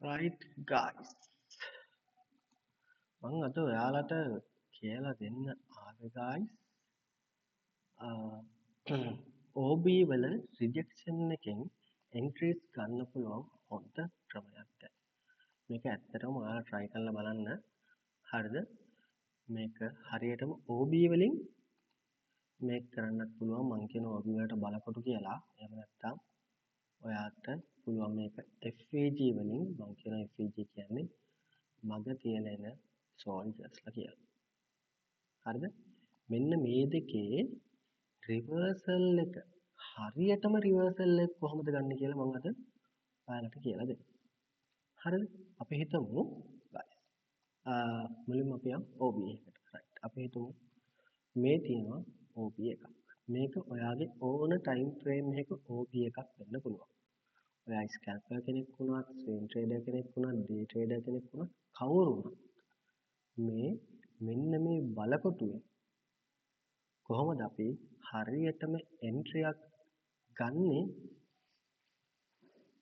right guys මම අද ඔයාලට කියලා දෙන්න ආවේ guys OB වල රිජෙක්ෂන් එකෙන් එන්ට්‍රීස් ගන්න පුළුවන් හොඳ ක්‍රමයක් ගැන මේක ඇත්තටම ඔයාලා try කරලා බලන්න හරිද මේක හරියටම OB වලින් මේක කරන්නත් පුළුවන් මම කියන OB වලට බලකොටු කියලා එහෙම නැත්නම් ඔයාට පුළුවන් මේක FVG වලින් මම කියන FVG කියන්නේ මග තියෙන එන සෝල්ජර්ස්ලා කියලා. හරිද? මෙන්න මේ දෙකේ රිවර්සල් එක හරියටම රිවර්සල් එක කොහොමද ගන්න කියලා මම අද ඔයාලට කියලා දෙන්න. හරිද? අපි හිතමු guys. මුලින්ම අපි යමු OB එකට. right. අපි හිතමු මේ තියෙනවා OB එකක්. මේක ඔයාගේ ඕන ටයිම් ෆ්‍රේම් එකක OB එකක් වෙන්න පුළුවන්. ඔයා ස්කැල්පර් කෙනෙක් වුණත්, ස්විං ට්‍රේඩර් කෙනෙක් වුණත්, ඩේ ට්‍රේඩර් කෙනෙක් වුණත් කවුරු වුණත් මේ මෙන්න මේ බලකොටුවේ කොහොමද අපි හරියටම එන්ට්‍රියක් ගන්නෙ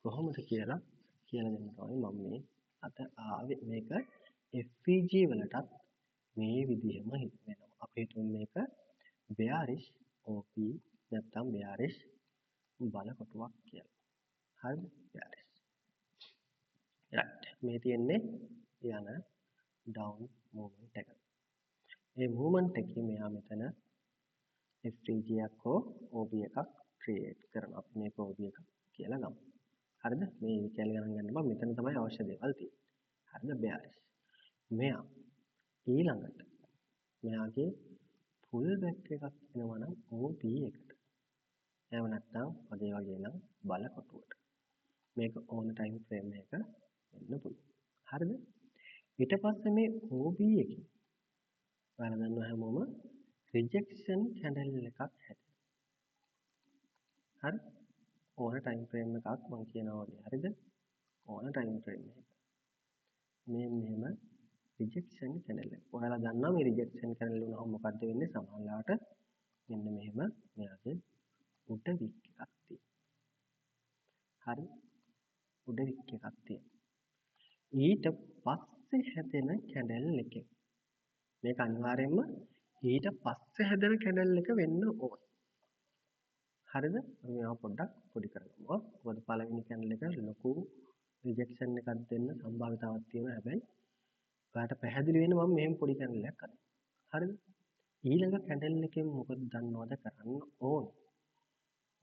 කොහොමද කියලා දෙන්න තමයි මම මේ අද ආවේ මේක FVG වලටත් මේ විදිහම වෙනවා අපි හිතමු මේක bearish OP නැත්නම් bearish බලකොටුවක් කියලා හරිද bearish right මේ තියෙන්නේ යන down movement එක මේ movement එකේ මෙයා මෙතන FVG එකක් හෝ OB එකක් ක්‍රියේට් කරනවා. අපි මේක OB එකක් කියලා ගමු. හරිද? මේ කියලා ගණන් ගන්න බෑ. මෙතන තමයි අවශ්‍ය දේවල් තියෙන්නේ. හරිද? bearish. මෙයා ඊළඟට මෙයාගේ full back එකක් එනවා නම් OB එකට. එහෙම නැත්නම් වගේ නම් බලකොටුවට. මේක ඕන ටයිම් ෆ්‍රේම් එක වෙන්න පුළුවන්. හරිද? ඊට පස්සේ මේ OB එකේ ඔයාලා දන්නවා හැමෝම රිජෙක්ෂන් කැන්ඩල් එකක් හැදෙනවා. හරි ඕන ටයිම් ෆ්‍රේම් එකක් මම කියනවා වගේ හරිද ඕන ටයිම් ෆ්‍රේම් එක මේ මෙහෙම රිජෙක්ෂන් කැන්ඩල් එක ඔයාලා දන්නවා මේ රිජෙක්ෂන් කැන්ඩල් වුණාම මොකද්ද වෙන්නේ සමහරලාට මෙන්න මෙහෙම මෙයාගේ උඩ වික් එකක් තියෙනවා හරි උඩ වික් එකක් තියෙනවා ඊට පස්සේ හැදෙන කැන්ඩල් එකෙන් මේක අනිවාර්යයෙන්ම ඊට පස්සේ හැදෙන කැන්ඩල් එක වෙන්න ඕන හරිද මේවා පොඩ්ඩක් පොඩි කරගමු මොකද පළවෙනි කැන්ඩල් එක ලොකු රිජෙක්ෂන් එකක් දෙන්න සම්භාවිතාවක් තියෙනවා හැබැයි ඔයාලට පැහැදිලි වෙන්න මම මෙහෙම පොඩි කැන්ඩල් එකක් අරන් හරිද ඊළඟ කැන්ඩල් එකෙන් මොකද දන්නවද කරන්න ඕන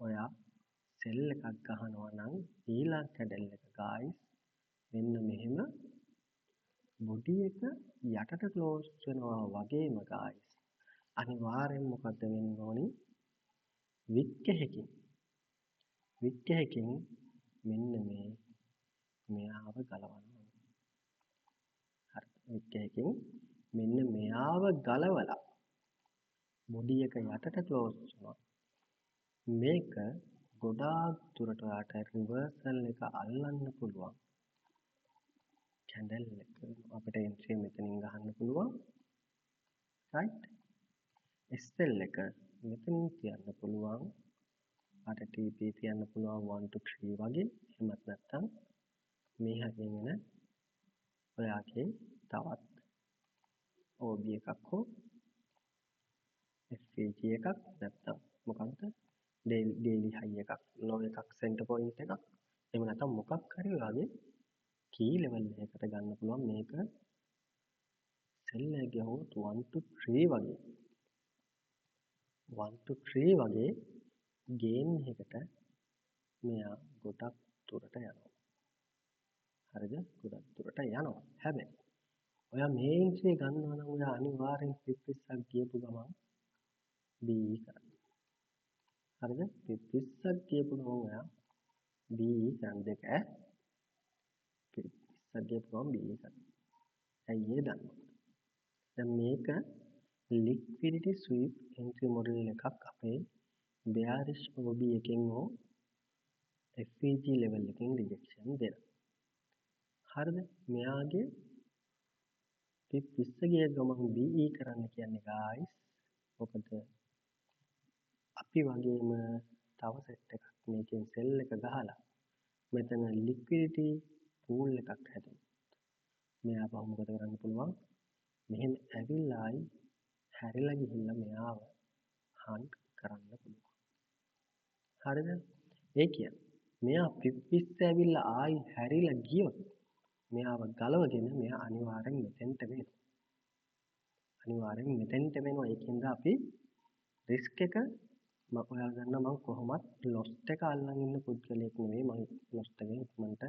ඔයා සෙල් එකක් ගහනවා නම් ඊළඟ කැන්ඩල් එක ගායිස් මෙන්න මෙහෙම බොඩි එක යටට ක්ලෝස් වෙනවා වගේම ගායිස් අනිවාර්යෙන් මොකද වෙන්න ඕනි වික් එකකින් මෙන්න මේ මෙයාව ගලවන්න හරි වික් එකකින් මෙන්න මෙයාව ගලවලා බොඩි එක යටට ක්ලෝස් වෙනවා මේක ගොඩාක් දුරට ඔයාට රිවර්සල් එක අල්ලන්න පුළුවන් කැන්ඩල් එක අපිට එන්ට්‍රි මෙතනින් ගහන්න පුළුවන් right SL එක මෙතනින් තියන්න පුළුවන් අර TP තියන්න පුළුවන් 1 to 3 වගේ එහෙමත් නැත්නම් මේ හැගෙන් එන ඔයාගේ තවත් OB එකක් හෝ FVG එකක් නැත්නම් මොකක්ද daily high එකක් low එකක් center point එකක් එහෙම නැත්නම් මොකක් හරි ඔයාගේ key level එකකට ගන්න පුළුවන් මේක sell එක ගහුවොත් 1 to 3 වගේ 1 to 3 වගේ gain එකකට මෙයා ගොඩක් දුරට යනවා. හරිද? ගොඩක් දුරට යනවා. හැබැයි ඔයා මේ entry ගන්නවා නම් ඔයා අනිවාර්යෙන් pip 20ක් ගියපු ගමන් BE කරන්න. හරිද? pip 20ක් ගියපු ගමන් ඔයා BE කරන්න දෙක pip 20ක් ගියපු ගමන් BE කරන්න. ඇයි ඒ දන්නවද? දැන් මේක liquidity sweep entry model එකක් අපේ bearish OB එකෙන් හෝ FVG level එකෙන් rejection දෙනවා. හරිද? මෙයාගේ pip 20 ගිය ගමන් BE කරන්න කියන්නේ guys. මොකද අපි වගේම තව set එකක් මේකෙන් sell එක ගහලා මෙතන liquidity pool එකක් හැදුවා. මෙයා ආපහු මොකද කරන්න පුළුවන්? මෙහෙම ඇවිල්ලායි හැරිලා ගිහිල්ලා මෙයාව hunt කරන්න පුළුවන්. හරිද? ඒ කියන්නේ මෙයා පිප්පිස්ස ඇවිල්ලා ආයි හැරිලා ගියොත් මෙයාව ගලවගෙන මෙයා අනිවාර්යෙන් මෙතෙන්ට වෙනවා. අනිවාර්යෙන් මෙතෙන්ට වෙනවා. ඒකින්ද අපි රිස්ක් එක ඔයාලා දන්නවා මම කොහොමත් ලොස්ට් එක අල්ලන් ඉන්න පුද්ගලයෙක් නෙවෙයි. මම ලොස්ට් එකෙන් ඉක්මනට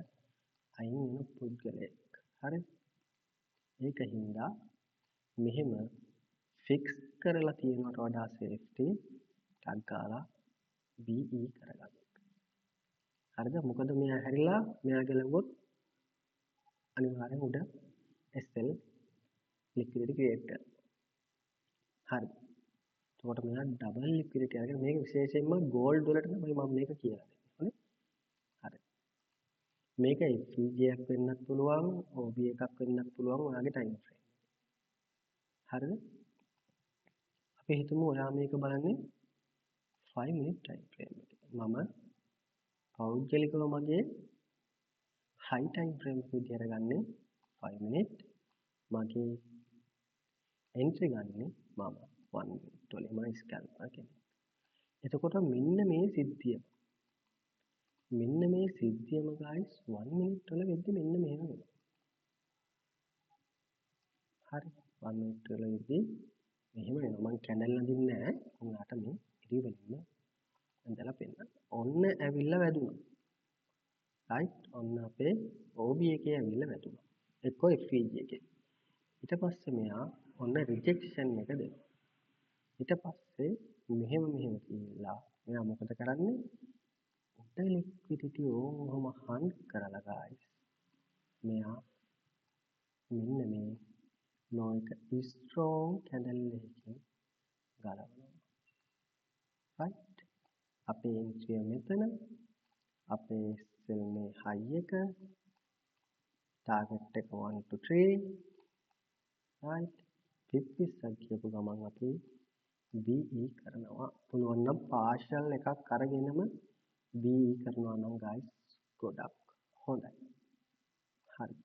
අයින් වෙන පුද්ගලයෙක්. හරි? ඒකින්ද මෙහෙම ෆික්ස් කරලා තියෙනවට වඩා සේෆ්ටි ටග් ගාලා BE කරගන්න. හරිද? මොකද මෙයා හැරිලා මෙයා ගැලවුවොත් අනිවාර්යෙන් උඩ SL liquidity create කරනවා. හරි. එතකොට මෙයා ඩබල් liquidity අරගෙන මේක විශේෂයෙන්ම gold වලට තමයි මම මේක කියලා දෙන්නේ. හරි. මේක FVG එකක් වෙන්නත් පුළුවන්, OB එකක් වෙන්නත් පුළුවන් ඔයාගේ time frame. හරිද? අපි හිතමු ඔයා මේක බලන්නේ 5 minute time frame එකේ. මම පෞද්ගලිකව මගේ high time frame එක විදිහට ගන්නේ 5 minute. මගේ entry ගන්නේ මම 1 minute වලින් මම scalper කෙනෙක්. එතකොට මෙන්න මේ සිද්ධියම guys 1 minute වල වෙද්දි මෙන්න මෙහෙම වෙනවා. හරි 1 minute වල වෙද්දි මෙහෙම වෙනවා. මම කැන්ඩල් අඳින්නේ නැහැ. ඔයාලට මේ ඉරි වලින්ම ඇඳලා පෙන්නන්න. ඔන්න ඇවිල්ලා වැදුනා. right ඔන්න අපේ OB එකේ ඇවිල්ලා වැදුනා. එක්කෝ FVG එකේ. ඊට පස්සේ මෙයා ඔන්න රිජෙක්ෂන් එක දෙනවා. ඊට පස්සේ මෙහෙම කියලා මෙයා මොකද කරන්නේ? උඩ ලික්විඩිටි ඕවම හන්ට් කරලා guys. මෙයා මෙන්න මේ නොයක ස්ට්‍රෝං කැන්ඩල් එකකින් ගලවනවා. right අපේ එන්ට්‍රිය මෙතන අපේ සෙල් මේ හයි එක ටාගට් එක 1 to 3 right 50ක් කියපු ගමන් අපි BE කරනවා. පුළුවන් නම් පාර්ෂල් එකක් අරගෙනම BE කරනවා නම් guys ගොඩක් හොඳයි. හරි.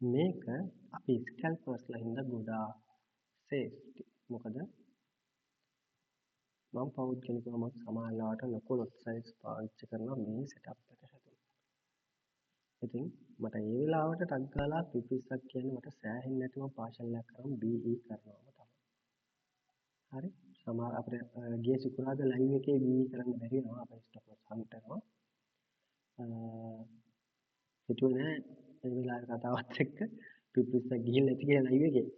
මේක අපි ස්කැල්පර්ස්ලා හින්දා ගොඩාක් සේෆ්ටි. මොකද මම පෞද්ගලිකව මම සමාජලාට ලොකු ලොට් සයිස් පාවිච්චි කරනවා මේ සෙටප් එක හැදුවා. ඉතින් මට ඒ වෙලාවට ටග් ගාලා පිපිස්සක් කියන්නේ මට සෑහෙන්නේ නැතුව පාර්ෂල් එකක් කරන් BE කරනවාම තමයි. හරි. සමහර අපිට ගිය සිකුරාදා ලයිව් එකේ BE කරන්න බැරි වෙනවා අපේ ස්ටොප් ලොස් හන්ට් කරනවා. හිතුවේ නෑ ඒ වෙලාවේ කතාවත් එක්ක පිපිස්සක් ගිහිල්ලා නැති කියලා ලයිව් එකේ.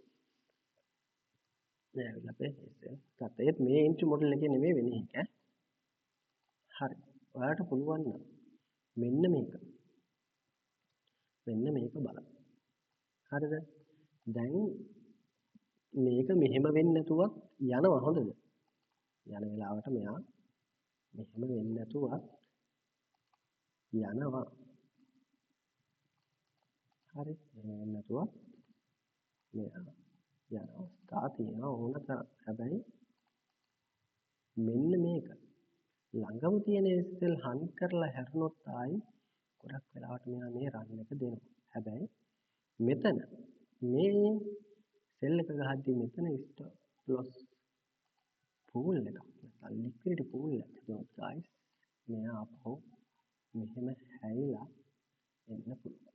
නෑ ඇවිල්ලා අපේ ගත්තා. ඒත් මේ එන්ට්‍රි මොඩල් එකේ නෙමෙයි වෙන්නේ ඒක. හරි. ඔයාලට පුළුවන් නම් මෙන්න මේක බලන්න. හරිද? දැන් මේක මෙහෙම වෙන්නේ නැතුවත් යනවා හොඳද? යන වෙලාවට මෙයා මෙහෙම වෙන්නේ නැතුවත් යනවා. හරි. මෙහෙම වෙන්නේ නැතුවත් මෙයා යනවා. තා තියෙනවා ඕන තරම්. හැබැයි මෙන්න මේක ළඟම තියෙන SL හන්ට් කරලා හැරුණොත් ආයි ගොඩක් වෙලාවට මෙයා මේ රන් එක දෙනවා. හැබැයි මෙතන මේ සෙල් එක ගහද්දී මෙතන ස්ටොප් ලොස් පූල් එකක් නැත්නම් ලික්විඩිටි පූල් එකක් හදුනොත් guys මෙයා අපහු මෙහෙම හැරිලා එන්න පුළුවන්.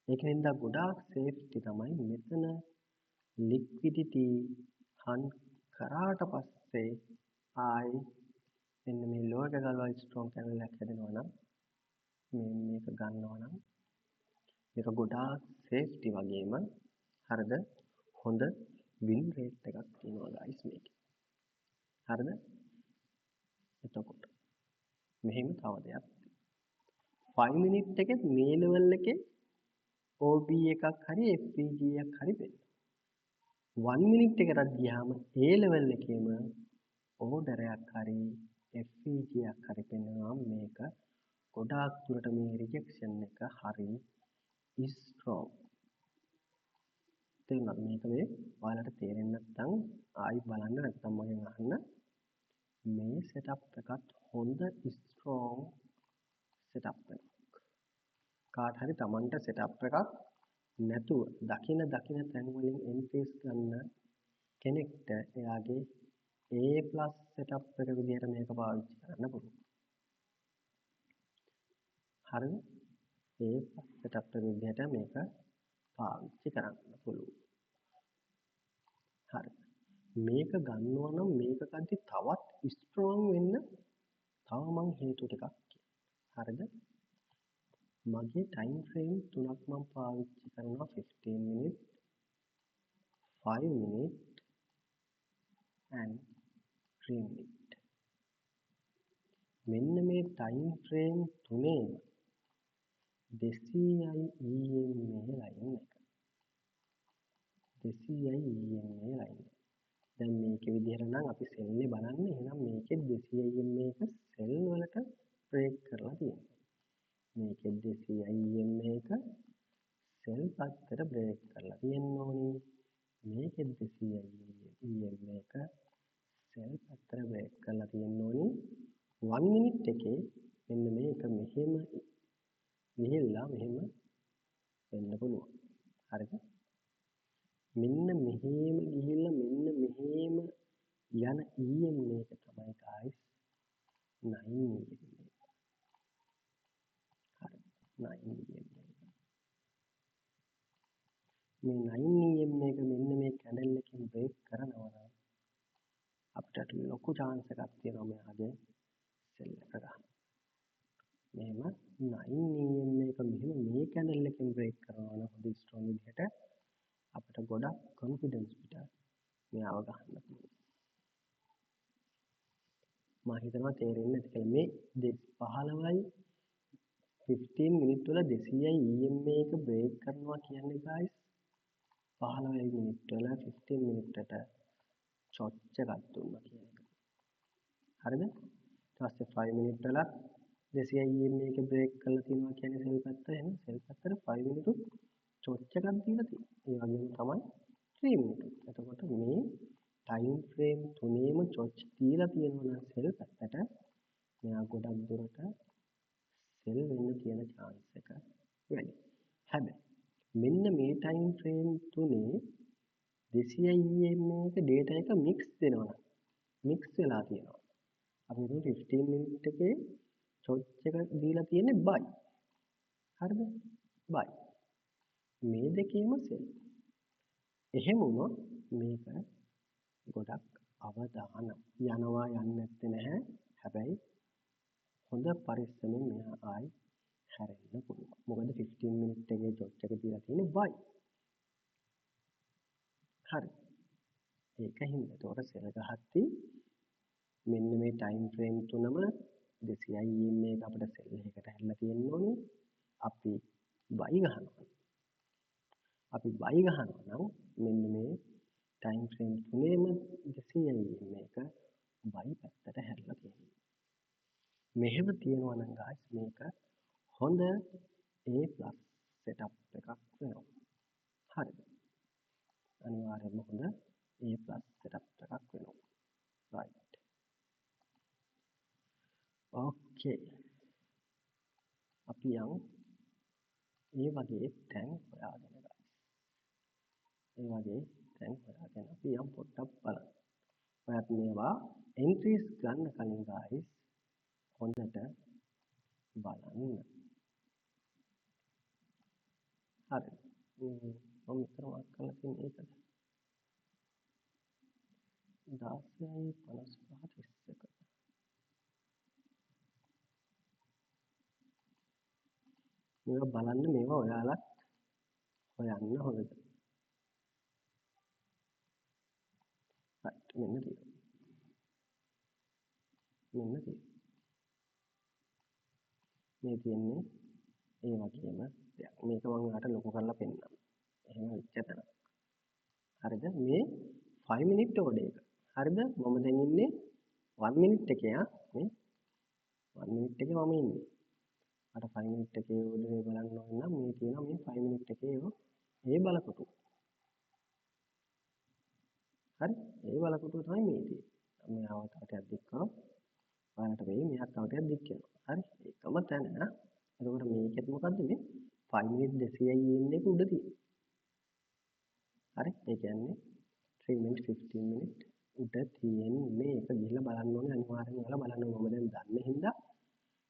ඒකින්ද ගොඩාක් සේෆ්ටි තමයි මෙතන ලික්විඩිටි හන්ට් කරාට පස්සේ ආයි මෙන්න මේ ලෝ එක ගාලා ස්ට්‍රෝං කැන්ඩල් එකක් හැදෙනවා නම් මේක ගන්නවා නම් මේක ගොඩාක් සේෆ්ටි වගේම හරිද හොඳ වින් රේට් එකක් තියෙනවා guys මේකේ. හරිද? එතකොට මෙහෙම තව දෙයක් 5 minute එකේ මේ level එකේ OB එකක් හරි FVG එකක් හරි වෙන්න. 1 minute එකට ගියාම ඒ level එකේම order එකක් හරි FVG එකක් හරි පෙන්වනවා මේක ගොඩාක් දුරට මේ rejection එක හරි strong. තේරුණාද මේක මේ ඔයාලට තේරෙන්නේ නැත්නම් ආයි බලන්න නැත්නම් මගෙන් අහන්න. මේ setup එකත් හොඳ strong setup එකක්. කාට හරි Tamanට setup එකක් නැතුව දකින තැන් වලින් entries ගන්න කෙනෙක්ට එයාගේ A+ setup එක විදිහට මේක පාවිච්චි කරන්න පුළුවන්. හරිද? A+ setup එක විදිහට මේක පාවිච්චි කරන්න පුළුවන්. හරි. මේක ගන්නවා නම් මේක කද්දි තවත් strong වෙන්න තව මං හේතු ටිකක් කියන්නම්. හරිද? මගේ time frame තුනක් මම පාවිච්චි කරනවා 15 minute, 5 minute and 3 minute. මෙන්න මේ time frame තුනේම 200යි EMA line එක. 200යි EMA line එක. දැන් මේක විදිහට නම් අපි සෙල් එක බලන්නේ එහෙනම් මේකෙත් 200 EMA එක සෙල් වලට බ්‍රේක් කරලා තියෙනවා. මේකෙත් 200 EMA එක සෙල් පැත්තට බ්‍රේක් කරලා තියෙන්න ඕනේ. මේකෙත් 200 EMA එක සෙල් පැත්තට බ්‍රේක් කරලා තියෙන්න ඕනේ. 1 minute එකේ මෙන්න මේක මෙහෙම ගිහිල්ලා මෙහෙම වෙන්න පුළුවන්. හරිද? මෙන්න මෙහෙම ගිහිල්ලා මෙන්න මෙහෙම යන EMA එක තමයි guys 9 EMA. හරි. 9 EMA. මේ 9 EMA එක මෙන්න මේ කැන්ඩල් එකෙන් බ්‍රේක් කරනවා නම් අපිට ලොකු chance එකක් තියෙනවා මෙයාගේ සෙල් එක ගන්න. මෙහෙම 9 EMA එක මෙහෙම මේ කැන්ඩල් එකෙන් බ්‍රේක් කරනවා නම් හොඳ ස්ට්‍රෝං විදිහට අපිට ගොඩක් කොන්ෆිඩන්ස් පිට මෙයාව ගන්න පුළුවන්. මම හිතනවා තේරෙන්නේ නැති කියලා. මේ 15යි 15 මිනිත් වල 200යි EMA එක බ්‍රේක් කරනවා කියන්නේ guys 15 මිනිත් වල 15 මිනිත්තට චොච් එකක් දුන්නා කියන එක. හරිද? ඊට පස්සේ 5 මිනිත් වල 200යි EMA එක බ්‍රේක් කරලා තියෙනවා කියන්නේ සෙල් පැත්ත. එහෙනම් සෙල් පැත්තට 5 මිනිත්තු චොච් එකක් දීලා තියෙනවා. ඒ වගේම තමයි 3 මිනිත්තු. එතකොට මේ time frame තුනේම චොච් දීලා තියෙනවා නම් සෙල් පැත්තට මෙයා ගොඩක් දුරට සෙල් වෙන්න තියෙන chance එක වැඩි. හැබැයි මෙන්න මේ time frame තුනේ 200 EMA එක data එක mix වෙනවා. mix වෙලා තියෙනවා. අපි හිතමු 15 minute එකේ චොච් එක දීලා තියෙන්නේ buy. හරිද? buy. මේ දෙකේම සෙල්. එහෙම වුණොත් මේක ගොඩක් අවදානම් යනවා යන්නේ නැත්තේ නැහැ. හැබැයි හොඳ පරිස්සමෙන් මෙහා ආයි හැරෙන්න පුළුවන්. මොකද 15 මිනිත් එකේ චොච් එක දීලා තියෙන්නේ buy. හරි. ඒකින්ද ඒතකොට සෙල් ගහද්දී මෙන්න මේ time frame තුනම 200යි EMA එක අපිට සෙල් එකකට හැරිලා තියෙන්න ඕනේ. අපි buy ගහනවා. අපි buy ගහනවා නම් මෙන්න මේ time frame තුනේම 200යි EMA එක buy පැත්තට හැරිලා තියෙනවා. මෙහෙම තියෙනවා නම් guys මේක හොඳ A+ setup එකක් වෙනවා. හරිද? අනිවාර්යයෙන්ම හොඳ A+ setup එකක් වෙනවා. right. okay. අපි යමු ඒ වගේ තැන් හොයාගෙන guys. ඒ වගේ තැන් හොයාගෙන අපි යමු පොඩ්ඩක් බලන්න. ඔයත් මේවා entries ගන්න කලින් guys හොඳට බලන්න. හරි. මම මෙතන මාක් කරලා තියෙන්නේ ඒකද? 16:55 මේවා බලන්න මේවා ඔයාලත් හොයන්න හොඳද? right මෙන්න තියෙනවා. මෙන්න තියෙනවා. මේ තියෙන්නේ ඒ වගේම දෙයක්. මේක මම ඔයාලට ලොකු කරලා පෙන්නන්නම්. එහෙම වෙච්ච තැන. හරිද? මේ 5 minute order එක. හරිද? මම දැන් ඉන්නේ 1 minute එකේ මේ 1 minute එකේ මම ඉන්නේ. අර 5 minute එකේ order එක බලන්න ඕන නම් මේ තියෙනවා මේ 5 minute එකේ ඒ බලකොටුව. හරි? ඒ බලකොටුව තමයි මේ තියෙන්නේ. මේ අවතාවටයක් දික් කරොත් ඔයාලට වෙයි මෙහාට තව ටිකක් දික් වෙනවා. හරි? ඒකම තැන. එතකොට මේකෙත් මොකද්ද මේ 5 මිනිත් 200යි එන්නේ එක උඩ තියෙන්නේ. හරි? ඒ කියන්නේ 3 minutes 15 minutes උඩ තියෙන්නේ. ඒක ගිහිල්ලා බලන්න ඕනේ අනිවාර්යෙන්ම ඔයාලා බලන්න ඕනේ. මම දැන් දන්නේ හින්දා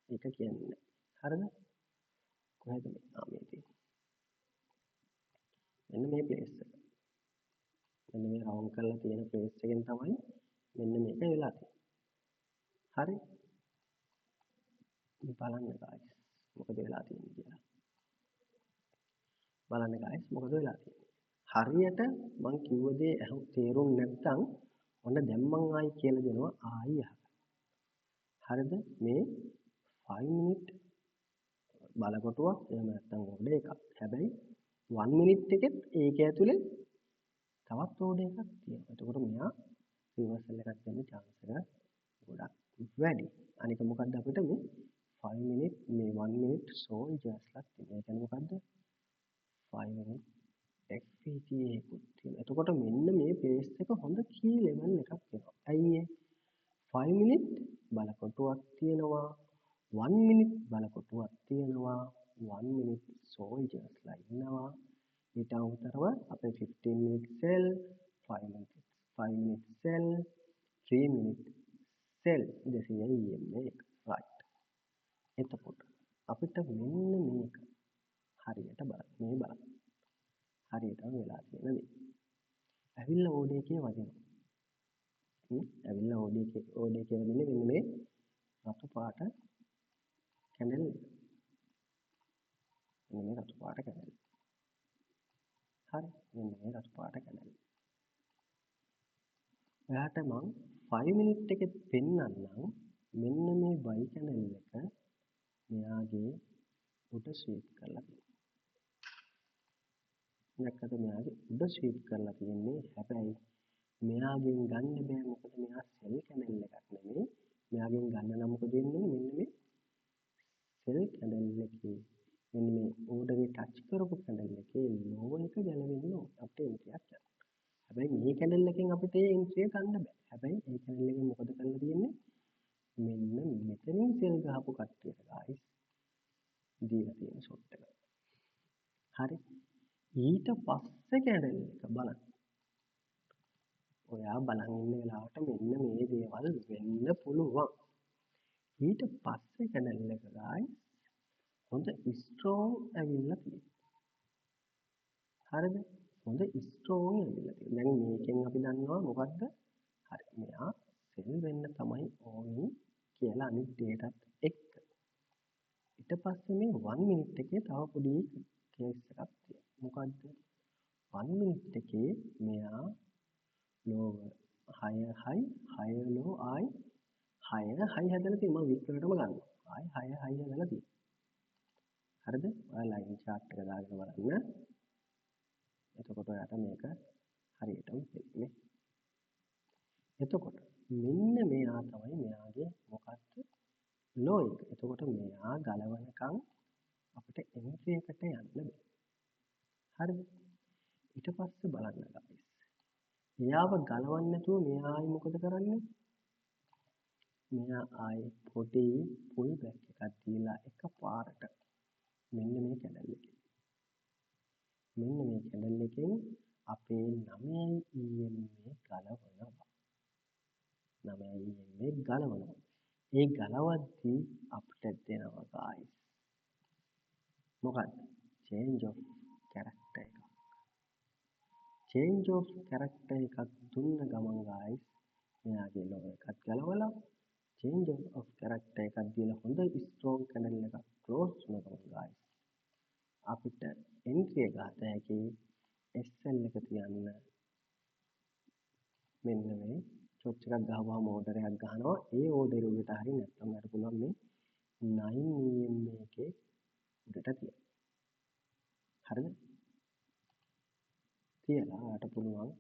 ඒක කියන්නේ. හරිද? කොහෙද මේ? මේ තියෙන්නේ. මෙන්න මේ ප්ලේස් එක. මෙන්න මේ රවුන්ඩ් කරලා තියෙන ප්ලේස් එකෙන් තමයි මෙන්න මේක වෙලා තියෙන්නේ. හරි? බලන්න guys මොකද වෙලා තියෙන්නේ කියලා. බලන්න guys මොකද වෙලා තියෙන්නේ. හරියට මං කිව්ව දේ තේරුම් නැත්නම් ඔන්න දැන් මං ආයි කියලා දෙනවා ආයි අහන්න. හරිද? මේ 5 minute බලකොටුවක් එහෙම නැත්නම් ඕඩර් එකක්. හැබැයි 1 minute එකෙත් ඒක ඇතුලේ තවත් ඕඩර් එකක් තියෙනවා. එතකොට මෙයා රිවර්සල් එකක් දෙන්න chance එක ගොඩක් වැඩි. අනික මොකද්ද අපිට මේ 5 minute මේ 1 minute soldiers ලා තියෙනවා. ඒ කියන්නේ මොකද්ද? 5 minute FPGA එකකුත් තියෙනවා. එතකොට මෙන්න මේ බේස් එක හොඳ key level එකක් වෙනවා. ඇයි ඒ? 5 minute බලකොටුවක් තියෙනවා. 1 minute බලකොටුවක් තියෙනවා. 1 minute soldiers ලා ඉන්නවා. ඊට අමතරව අපේ 15 minute cell, 5 minute cell, 3 minute cell 200යි එන්නේ එක. right. එතකොට අපිට මෙන්න මේක හරියට බලන්න. මේ බලන්න. හරියටම වෙලා තියෙන දේ. ඇවිල්ලා ඕඩර් එකේ වදිනවා. ඇවිල්ලා ඕඩර් එකේ වදින්නේ මෙන්න මේ රතු පාට කැන්ඩල් එක. මෙන්න මේ රතු පාට කැන්ඩල්. හරි. මෙන්න මේ රතු පාට කැන්ඩල්. ඔයාට මම 5 minute එකෙත් පෙන්නන්නම් මෙන්න මේ Y කැන්ඩල් එක මෙයාගේ උඩ ස්වීප් කරලා තියෙනවා. දැක්කද මෙයාගේ උඩ ස්වීප් කරලා තියෙන්නේ. හැබැයි මෙයාගෙන් ගන්න බෑ මොකද මෙයා සෙල් කැන්ඩල් එකක් නෙමෙයි. මෙයාගෙන් ගන්න නම් මොකද වෙන්නේ? මෙන්න මේ සෙල් කැන්ඩල් එකේ මෙන්න මේ ඕඩරේ ටච් කරපු කැන්ඩල් එකේ ලෝ එක ගැලවෙන්න ඕන අපිට එන්ට්‍රියක් ගන්න. හැබැයි මේ කැන්ඩල් එකෙන් අපිට ඒ එන්ට්‍රිය ගන්න බෑ. හැබැයි මේ කැන්ඩල් එකෙන් මොකද කරලා තියෙන්නේ? මෙන්න මෙතනින් සෙල් ගහපු කට්ටියට guys දීලා තියෙන ෂොට් එක. හරි. ඊට පස්සේ කැන්ඩල් එක බලන්න. ඔයා බලන් ඉන්න වෙලාවට මෙන්න මේ දේවල් වෙන්න පුළුවන්. ඊට පස්සේ කැන්ඩල් එක guys හොඳ ස්ට්‍රෝං ඇවිල්ලා තියෙනවා. හරිද? හොඳ ස්ට්‍රෝං ඇවිල්ලා තියෙනවා. දැන් මේකෙන් අපි දන්නවා මොකද්ද? හරි. මෙයා සෙල් වෙන්න තමයි ඕනි කියලා අනිත් ඩේටාත් එක්ක. ඊට පස්සේ මේ 1 minute එකේ තව පොඩි කේස් එකක් තියෙනවා. මොකද්ද? 1 minute එකේ මෙයා low higher high higher low ආයි higher high හදලා තියෙනවා. මම විස්තරටම ගන්නවා. ආයි higher high හදලා තියෙනවා. හරිද? ඔයාලා ලයින් chart එක දාගෙන බලන්න. එතකොට ඔයාට මේක හරියටම තේරෙන්නේ. එතකොට මෙන්න මෙයා තමයි මෙයාගේ මොකක්ද ලෝ එක. එතකොට මෙයා ගලවනකම් අපිට එන්ට්‍රි එකට යන්න බෑ. හරිද? ඊට පස්සේ බලන්න guys. එයාව ගලවන්න නැතුව මෙයා ආයි මොකද කරන්නේ? මෙයා ආයි පොඩි පුල් බෑක් එකක් දීලා එකපාරට මෙන්න මේ කැන්ඩල් එකේ. මෙන්න මේ කැන්ඩල් එකෙන් අපේ 9යි EMA ගලවනවා. 9යි EMA ගලවනවා. ඒ ගලවද්දී අපිට දෙනවා guys. මොකක්ද? change of character එකක්. change of character එකක් දුන්න ගමන් guys මෙයාගේ ලෝ එකක් ගලවලා change of character එකක් දීලා හොඳ strong candle එකක් close වුණ ගමන් guys අපිට entry එක ගන්න හැකි SL එක තියන්න මෙන්න මේ switch එකක් ගහපුවාම order එකක් ගන්නවා. ඒ order එකට හරිය නැත්නම් අර පුළුවන් මේ 9 EMA එකේ උඩට තියන්න. හරිද? තියලා ඔයාලට පුළුවන්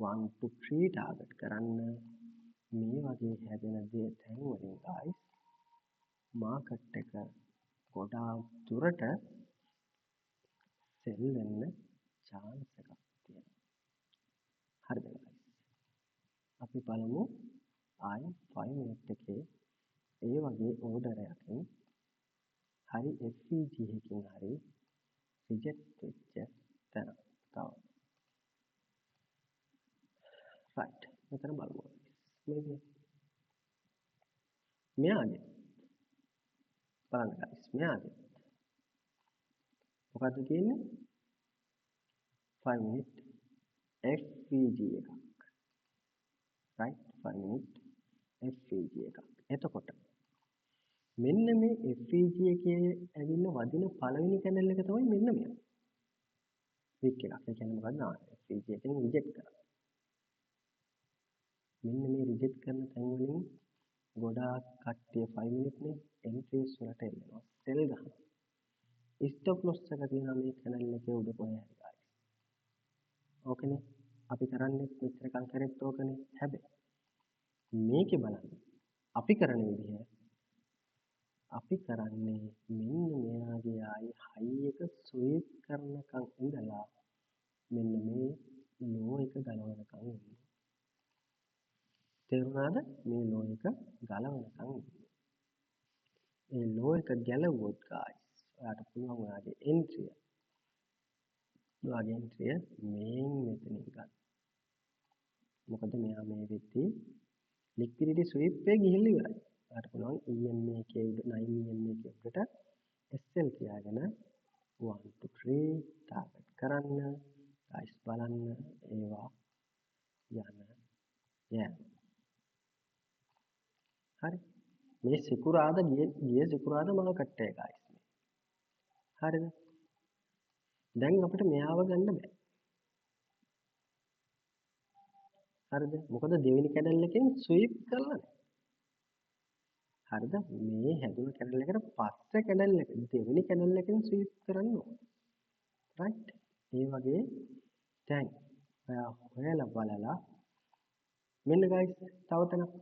1 to 3 ටාගට් කරන්න මේ වගේ හැදෙන දේ තැන් වලින් guys මාකට් එක ගොඩාක් දුරට සෙල් වෙන්න chance එකක් තියෙනවා. හරිද guys? අපි බලමු ආයි 5 minute එකේ ඒ වගේ order එකකින් හරි FPGA එකකින් හරි රිජෙක්ට් වෙච්ච තැන. තව. right. මෙතන බලමු. මේ මෙයාගේ බලන්න guys මෙයාගේ මොකද්ද තියෙන්නේ 5 minute FVG එකක් right 5 minute FVG එකක් එතකොට මෙන්න මේ FVG එකේ ඇවිල්ලා වදින පළවෙනි කැනල් එක තමයි මෙන්න මෙයා වික් එකක් ඒ කියන්නේ මොකද්ද FVG එකෙන් රිජෙක්ට් කරා මෙන්න මේ රිජෙක්ට් කරන තැන් වලින් ගොඩාක් කට්ටිය 5 minute නේ එන්ට්‍රීස් වලට එල්ලනවා සෙල් ගහනවා ස්ටොප් ලොස් එක තියෙනවා මේ channel එකේ උඩ කොහේ හරි guys. ඕකනේ අපි කරන්නේ මෙච්චර කල් කරෙත් ඕකනේ. හැබැයි මේකේ බලන්න අපි කරන විදිහ අපි කරන්නේ මෙන්න මෙයාගේ ආයි හයි එක ස්වීප් කරනකම් ඉඳලා මෙන්න මේ ලෝ එක ගලවනකම් ඉන්නේ. තේරුණාද? මේ ලෝ එක ගලවනකම් ඉන්නේ. ඒ ලෝ එක ගැලවුවොත් guys ඔයාට පුළුවන් ඔයාගේ entry මේන් මෙතනින් ගන්න. මොකද මෙයා මේ වෙද්දී liquidity sweep එක ගිහිල්ලා ඉවරයි. ඔයාට පුළුවන් EMA එකේ උඩ 9 EMA එකේ උඩට SL තියාගෙන 1 2 3 target කරන්න. guys බලන්න ඒවා යන හරි. මේ සිකුරාද ගිය සිකුරාද මාකට් එක guys. හරිද? දැන් අපිට මෙයාව ගන්න බෑ. හරිද? මොකද දෙවෙනි කැඩල් එකෙන් ස්වීප් කරලා නැහැ. හරිද? මේ හැදුන කැඩල් එකට පස්සේ කැඩල් එක දෙවෙනි කැඩල් එකෙන් ස්වීප් කරන්න ඕන. රයිට්? ඒ වගේ දැන් ඔයා හොයලා බලලා මෙන්න guys තව තැනක්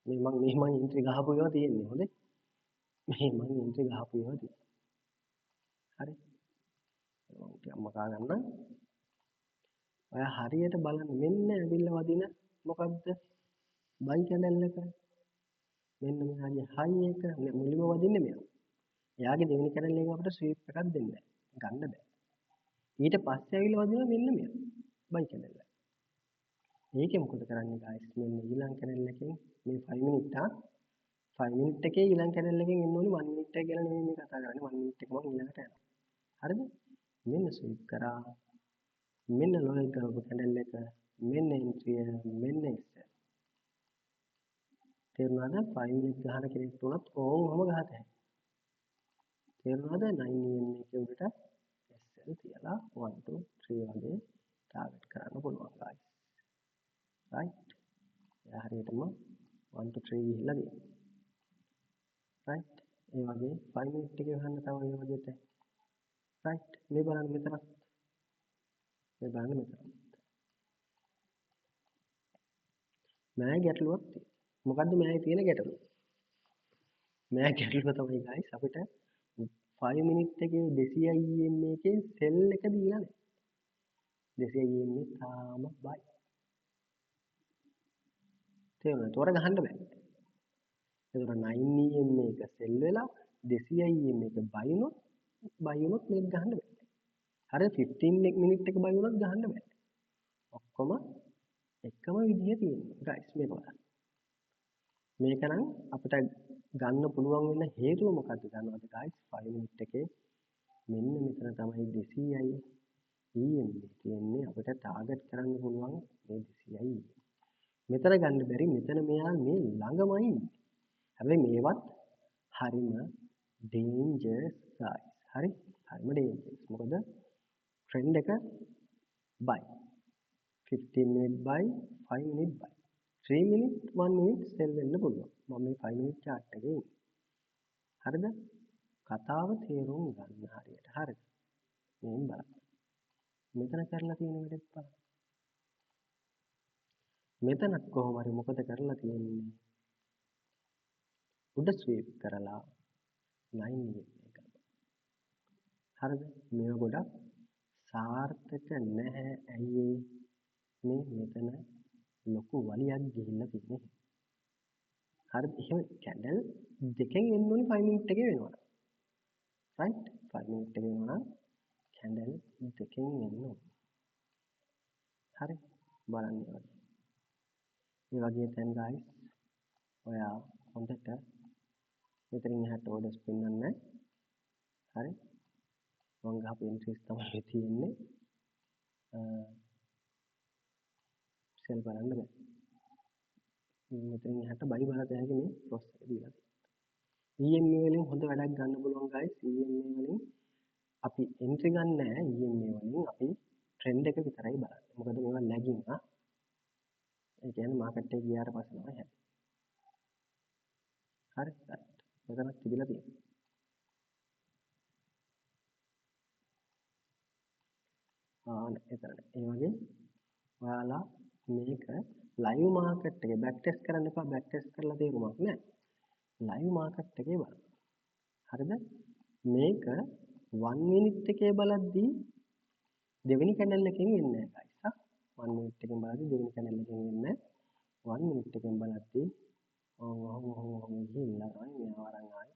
මේ මම එන්ට්‍රි ගහපු ඒවා තියෙන්නේ හොඳේ. මේ මම එන්ට්‍රි ගහපු ඒවා තියෙන්නේ. හරි? මම ටිකක් මකා ගන්න. ඔයා හරියට බලන්න මෙන්න ඇවිල්ලා වදින මොකද්ද? බයි කැඩල් එක. මෙන්න මෙයාගේ හයි එක මුලින්ම වදින්නේ මෙයා. එයාගේ දෙවෙනි කැඩල් එක අපිට ස්වීප් එකක් දෙන්න බෑ. ගන්න බෑ. ඊට පස්සේ ඇවිල්ලා වදිනවා මෙන්න මෙයා. බයි කැඩල් එක. මේකේ මොකද කරන්නේ guys? මෙන්න ඊළඟ කැඩල් එකෙන් මේ 5 minute 5 minute එකේ ඊළඟ කැඩල් එකෙන් එන්න ඕනේ 1 minute එක කියලා නෙමෙයි මේ කතා කරන්නේ. 1 minute එක මම ඊළඟට යනවා. හරිද? මෙන්න ස්වීප් කරා. මෙන්න ලෝ එක කරපු කැඩල් එක. මෙන්න entry මෙන්න SL. තේරුණාද? 5 minute ගහන කෙනෙක් උනත් ඕමම ගහත හැකියි. තේරුණාද? 9 EMA එකේ උඩට SL තියලා 1 2 3 වගේ ටාගට් කරන්න පුළුවන් guys. right? එයා හරියටම 1 2 3 ගිහිල්ලා තියෙනවා. right? ඒ වගේ 5 minute එකේ ගහන්න තව ඒ වගේ තැන්. right? මේ බලන්න මෙතනත්. මේ බලන්න මෙතන. මෑ ගැටලුවක් තියෙනවා. මොකද්ද මෑයේ තියෙන ගැටලුව? මෑ ගැටලුව තමයි guys අපිට 5 minute එකේ 200 EMA එකේ සෙල් එක දීලා නැහැ. 200 EMA තාම බයි. තේරුණාද? තොර ගහන්න බෑ. ඒතර 9 EMA එක සෙල් වෙලා 200 EMA එක බයි වුණොත් මේක ගහන්න බෑ. හරි 15 minute එක බයි වුණොත් ගහන්න බෑ. ඔක්කොම එකම විදිය තියෙනවා. guys මේක බලන්න. මේක නම් අපිට ගන්න පුළුවන් වෙන හේතුව මොකක්ද දන්නවද guys 5 minute එකේ මෙන්න මෙතන තමයි 200යි EMA තියෙන්නේ අපිට ටාගට් කරන්න පුළුවන් මේ 200යි මෙතන ගන්න බැරි මෙතන මෙයා මේ ළඟමයි ඉන්නේ හැබැයි මේවත් හරිම ඩේන්ජරස් guys හරි හරිම ඩේන්ජරස් මොකද ට්‍රෙන්ඩ් එක buy 15 minute buy 5 minute buy 3 minute 1 minute sell වෙන්න පුළුවන්. මම මේ 5 minute chart එකේ ඉන්නේ. හරිද? කතාව තේරුම් ගන්න හරියට. හරිද? මෙහෙන් බලන්න. මෙතන කරලා තියෙන වැඩේත් බලන්න. මෙතනත් කොහොම හරි මොකද කරලා තියෙන්නේ? උඩ ස්වීප් කරලා 9 එක. හරිද? මේව ගොඩක් සාර්ථක නැහැ. ඇයි මේ මෙතන ලොකු වලියක් ගිහිල්ලා තියෙන්නේ. හරිද? එහෙම කැන්ඩල් දෙකෙන් එන්න ඕනේ 5 minute එකේ වෙනවා. right? 5 minute එකේ වෙනවා නම් එකකින් වෙන්න ඕන. හරි බලන්න ඒ වගේ. ඒ වගේ දැන් guys ඔයා හොඳට මෙතනින් එහාට ඕඩර්ස් පෙන්වන්නේ හරි මම ගහපු එන්ට්‍රීස් තමයි තියෙන්නේ සෙල් බලන්න බෑ මෙතනින් එහාට බයි බලත හැකි මේ ප්‍රොසෙස් එක දීලා තියෙනවා EMA වලින් හොඳ වැඩක් ගන්න පුළුවන් guys EMA වලින් අපි එන්ට්‍රි ගන්න නැහැ EMA වලින් අපි ට්‍රෙන්ඩ් එක විතරයි බලන්නේ මොකද මේවා ලැගින් ඒ කියන්නේ මාකට් එක ගියාට පස්සේ තමයි හැදෙන්නේ හරි මෙතන තිබිලා තියෙනවා එතන ඒ වගේ ඔයාලා මේක ලයිව් මාකට් එකේ බෑක් ටෙස්ට් කරන්න එපා බෑක් ටෙස්ට් කරලා තේරුමක් නැහැ ලයිව් මාකට් එකේ බලන්න හරිද මේක 1 මිනිත් එකේ බලද්දී දෙවෙනි කැන්ඩල් එකෙන් වෙන්නේ නැහැ guys 1 මිනිත් එකෙන් බලද්දී දෙවෙනි කැන්ඩල් එකෙන් වෙන්නේ 1 මිනිත් එකෙන් බලද්දී ඔහොම ගිහිල්ලා මෙයාව අරන් ආයි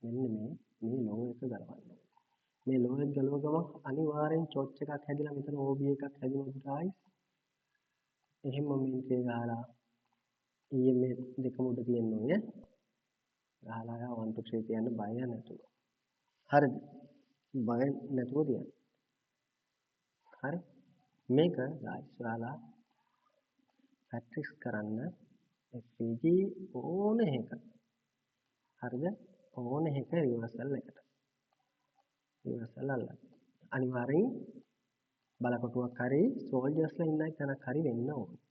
මෙන්න මේ ලෝ එක ගලවන්න මේ ලෝ එක ගලව ගමන් අනිවාර්යෙන් චොච් එකක් හැදිලා මෙතන OB එකක් හැදුනොත් guys එහෙම මෙන්ටේ ගහලා EMA දෙකම උඩ තියෙන්න ඕනේ ගහලා 1 2 3 කියන්න බය නැතුව හරිද බය නැතුව තියන්න හරි මේක guys ඔයාලා ප්‍රැක්ටිස් කරන්න FVG ඕන එක හරිද ඕන එක රිවර්සල් එකට රිවර්සල් අල්ලන්න අනිවාර්යෙන් බලකොටුවක් හරි සෝල්ජර්ස්ලා ඉන්න තැනක් හරි වෙන්න ඕනේ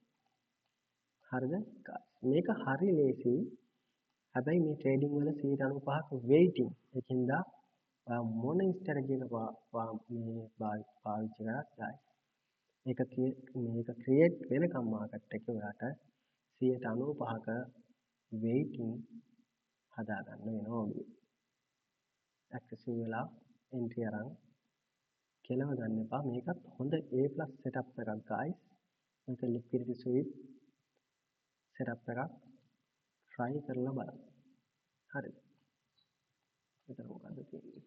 හරිද මේක හරි ලේසි හැබැයි මේ ට්‍රේඩින් වල 95ක වෙයිටින් ඒකින්ද ඔයා මොන ස්ට්‍රැටජි එක මේ පාවිච්චි කරත් guys මේක ක්‍රියේට් වෙනකම් මාකට් එකේ ඔයාට 95ක වෙයිටින් හදා ගන්න වෙනවා ඔළුවේ. ඇක්සෙසිව් වෙලා එන්ට්‍රි අරන් කෙලව ගන්න එපා. මේකත් හොඳ A+ setup එකක් guys. මේක liquidity sweep setup එකක් try කරලා බලන්න. හරිද? මෙතන මොකද්ද තියෙන්නේ?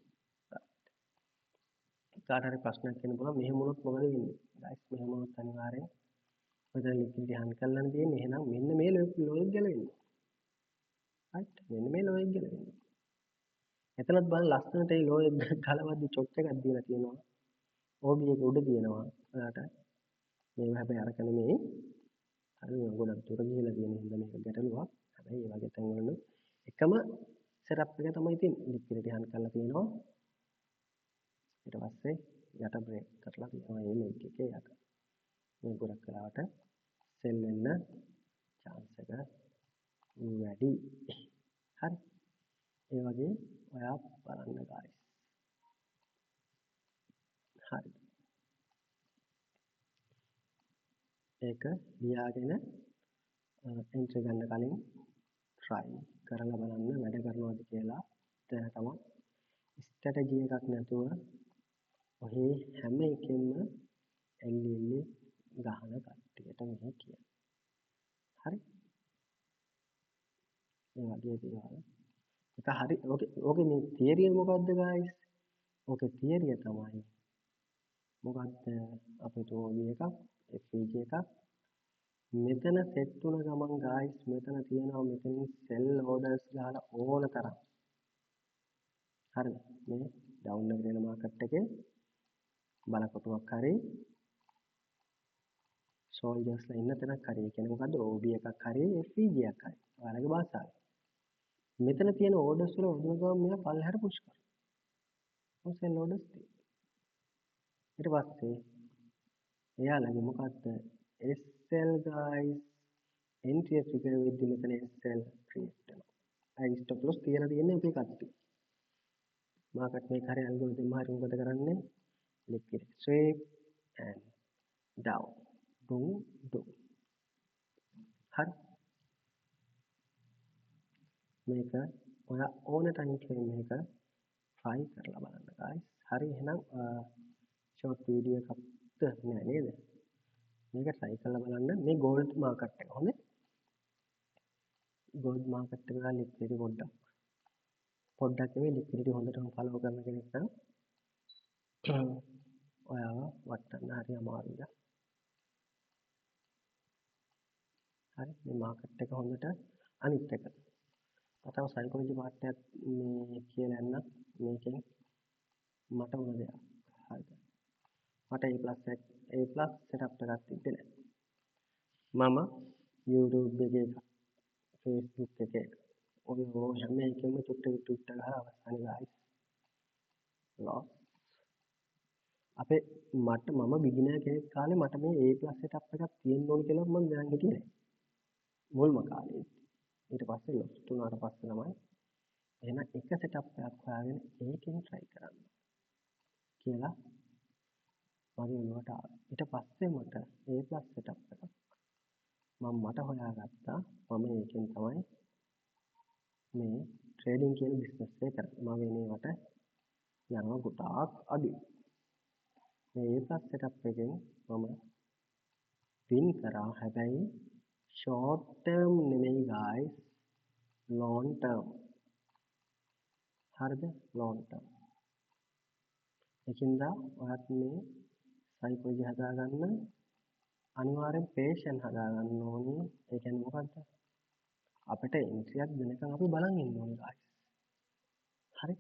කාට හරි ප්‍රශ්නයක් තියෙන පුළුවන් මෙහෙම වුණොත් මොකද වෙන්නේ? guys මෙහෙම වුණොත් අනිවාර්යෙන් මෙතන liquidity hunt කරන්න තියෙන්නේ. එහෙනම් මෙන්න මේ ලෝ එක ගැලවෙන්න. right මෙන්න මේ ලෝ එක ගැලවෙන්න. එතනත් බලන්න ලස්සනට ඒ ලෝ එක ගලවද්දි චොක් එකක් දීලා තියෙනවා. OB එක උඩ තියෙනවා. ඔයාලට මේක හැබැයි අරක නෙමෙයි. හරි ගොඩක් දුර ගිහලා තියෙන හින්දා මේක ගැටලුවක්. හැබැයි ඒ වගේ තැන් වල එකම setup එක තමයි තියෙන්නේ. liquidity hunt කරලා තියෙනවා. ඊට පස්සේ යට බ්‍රේක් කරලා තියෙනවා මේ ලෙග් එකේ යට. මේ ගොඩක් වෙලාවට සෙල් වෙන්න chance එක වැඩි. හරි. ඒ වගේ ඔයා බලන්න guys. හරි. ඒක ලියාගෙන එන්ට්‍රි ගන්න කලින් try කරලා බලන්න වැඩ කරනවද කියලා. දැන් තමයි ස්ට්‍රැටජි එකක් නැතුව ඔහේ හැම එකෙම එල්ලි ගහන කට්ටියට මෙහෙ කියන්නේ. හරි. මේ වගේ දේවල්. ඒක හරි. ඕකේ මේ තියරිය මොකද්ද guys? ඕකේ තියරිය තමයි මොකද්ද අපිට ඕනේ එකක් FVG එකක් මෙතන සෙට් වුණ ගමන් guys මෙතන තියෙනවා මෙතනින් sell orders ගහලා ඕන තරම්. හරිද? මේ ඩවුන් එක දෙන මාකට් එකේ බලකොටුවක් හරි සෝල්ජර්ස්ලා ඉන්න තැනක් හරි ඒ කියන්නේ මොකද්ද OB එකක් හරි FVG එකක් හරි ඔයාලගේ භාෂාවෙන් මෙතන තියෙන ඕඩර්ස් වල වදින ගමන් මෙයා පල්ලෙහාට පුෂ් කරනවා මොකද සෙල් ඕඩර්ස් තියෙනවා ඊට පස්සේ එයාලගේ මොකද්ද SL guys entry trigger වෙද්දි මෙතන SL create වෙනවා අයි stop loss තියලා තියෙන්නේ ඔකේ කට්ටිය මාකට් මේක හරි ඇල්ගොරිතම් හරි මොකද කරන්නේ liquidity sweep and down do හරි මේක ඔයා ඕන ටයිම් ෆ්‍රේම් එක try කරලා බලන්න guys හරි එහෙනම් short video එකක්ද නෑ නේද මේක try කරලා බලන්න මේ gold market එක හොඳේ gold market එක ගාලා liquidity පොඩ්ඩක් නෙමෙයි liquidity හොඳටම follow කරන කෙනෙක් නම් ඔයාව වටන්න හරි අමාරුයි. හරි මේ මාකට් එක හොඳට අනිත් එක. තව සයිකොලොජි පාර්ට් එකක් මේ කියලා යන්න මේකෙන් මට වුණ දෙයක්. හරිද? මට A+ setup එකක් තිබ්බේ නැහැ. මම YouTube එකේ Facebook එකේ ඔය හැම එකෙම චුට්ට ගහලා අවසානයේ guys loss. අපේ මම බිගිනර් කෙනෙක් කාලේ මට මේ A+ setup එකක් තියෙන්න ඕන කියලා මම දැනන් හිටියේ නැහැ. මුල්ම කාලේ. ඊට පස්සේ loss වුණාට පස්සේ තමයි එහෙනම් එක setup එකක් හොයාගෙන ඒකෙන් try කරන්න කියලා මගේ ඔළුවට ආවා. ඊට පස්සේ මට A+ setup එකක් මට හොයාගත්තා. මම ඒකෙන් තමයි මේ ට්‍රේඩින් කියන බිස්නස් එක කරන්නේ. මම වෙනේවට යනවා ගොඩාක් අඩුයි. මේ A+ setup එකෙන් මම වින් කරා. හැබැයි short term නෙමෙයි guys, long term. හරිද? long term. ඒකින්ද ඔයත් මේ සයිකොලොජි හදාගන්න අනිවාර්යෙන් patience හදාගන්න ඕනේ. ඒ කියන්නේ මොකද්ද? අපිට එන්ට්‍රියක් දෙනකන් අපි බලන් ඉන්න ඕනේ guys. හරි?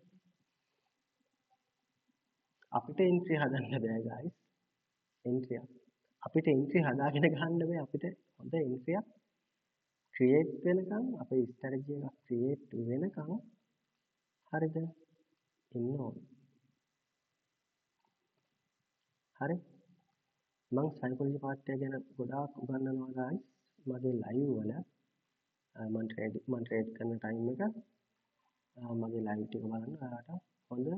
අපිට එන්ට්‍රි හදන්න බෑ guys. එන්ට්‍රියක්. අපිට එන්ට්‍රි හදාගෙන ගන්න බෑ. අපිට හොඳ එන්ට්‍රියක් ක්‍රියේට් වෙනකන් අපේ ස්ට්‍රැටජි එක ක්‍රියේට් වෙනකන් හරිද? ඉන්න ඕනේ. හරි? මම සයිකොලොජි පාර්ට් එක ගැන ගොඩාක් උගන්වනවා guys. මගේ ලයිව් වල මම ට්‍රේඩ් කරන ටයිම් එක මගේ ලයිව් ටික බලන්න ඔයාලට හොඳ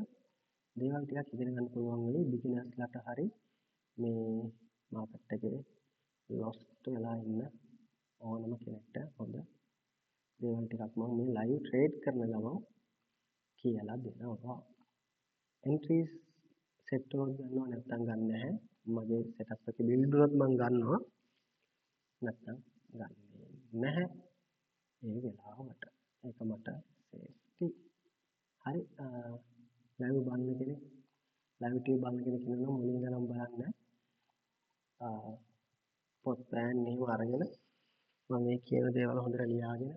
දේවල් ටිකක් ඉගෙන ගන්න පුළුවන් වෙයි බිග්නර්ස්ලාට හරි මේ මාකට් එකේ ලොස්ට් වෙලා ඉන්න ඕනම කෙනෙක්ට හොඳ දේවල් ටිකක් මම මේ ලයිව් ට්‍රේඩ් කරන ගමන් කියලා දෙනවා. එන්ට්‍රීස් සෙට් වුණොත් ගන්නවා නැත්නම් ගන්න නැහැ. මගේ සෙටප් එකේ බිල්ඩ් වුණොත් මම ගන්නවා. නැත්නම් ගන්නේ නැහැ. ඒ වෙලාවට. ඒක මට සේෆ්ටි. හරි ලයිව් බලන කෙනෙක් ලයිව් ටිවි බලන කෙනෙක් ඉන්නවා නම් මුලින් ඉඳන් බලන්න. පොත් පෑන් එහෙම අරගෙන මම මේ කියන දේවල් හොඳට ලියාගෙන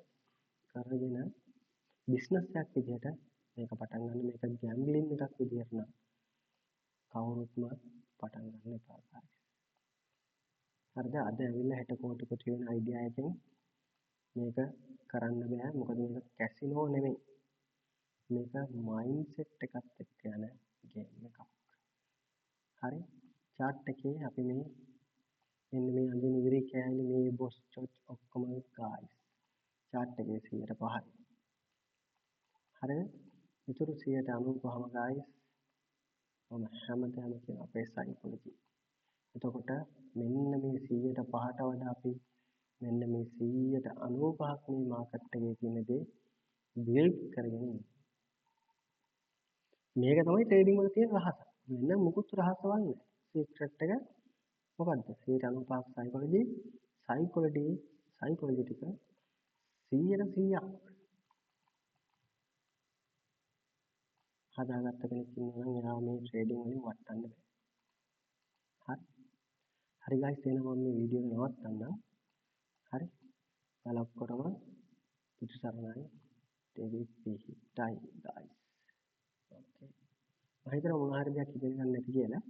කරගෙන බිස්නස් එකක් විදිහට මේක පටන් ගන්න. මේක ගැම්බ්ලින් එකක් විදිහට නම් කවුරුත්ම පටන් ගන්න එපා. හරිද? අද ඇවිල්ලා හෙට කෝටිපති වෙන අයිඩියා එකෙන් මේක කරන්න බෑ. මොකද මේක කැසිනෝ නෙමෙයි. මේක මයින්ඩ්සෙට් එකත් එක්ක යන ගේම් එකක්. හරි? chart එකේ අපි මේ මෙන්න මේ අඳින ඉරි කෑලි මේ බොස් චොච් ඔක්කොම guys chart එකේ 105යි. හරිද? ඊටු 195ම guys මම හැමදාම කියන අපේ සයිකොලොජි. එතකොට මෙන්න මේ 105ට වඩා අපි මෙන්න මේ 195ක් මේ මාකට් එකේ තියෙන දේ බිල්ඩ් කරගෙන ඉන්නේ. මේක තමයි ට්‍රේඩින් වල තියෙන රහස. වෙන මුකුත් රහසක් නැහැ. සීක්‍රට් එක මොකද්ද? 195ක් සයිකොලොජි ටික 100% හදාගත්ත කෙනෙක් ඉන්නවා නම් එයා මේ ට්‍රේඩින් වලින් වටන්න බෑ. හරි. හරි guys එහෙනම් මම මේ වීඩියෝ එක නවත්තන්නම්. හරි. ඔයාලා ඔක්කොටම පුදු සරණයි. දෙවි පිහිටයි guys. Okay. මම හිතනවා මොනවා හරි දෙයක් ඉගෙන ගන්න ඇති කියලා.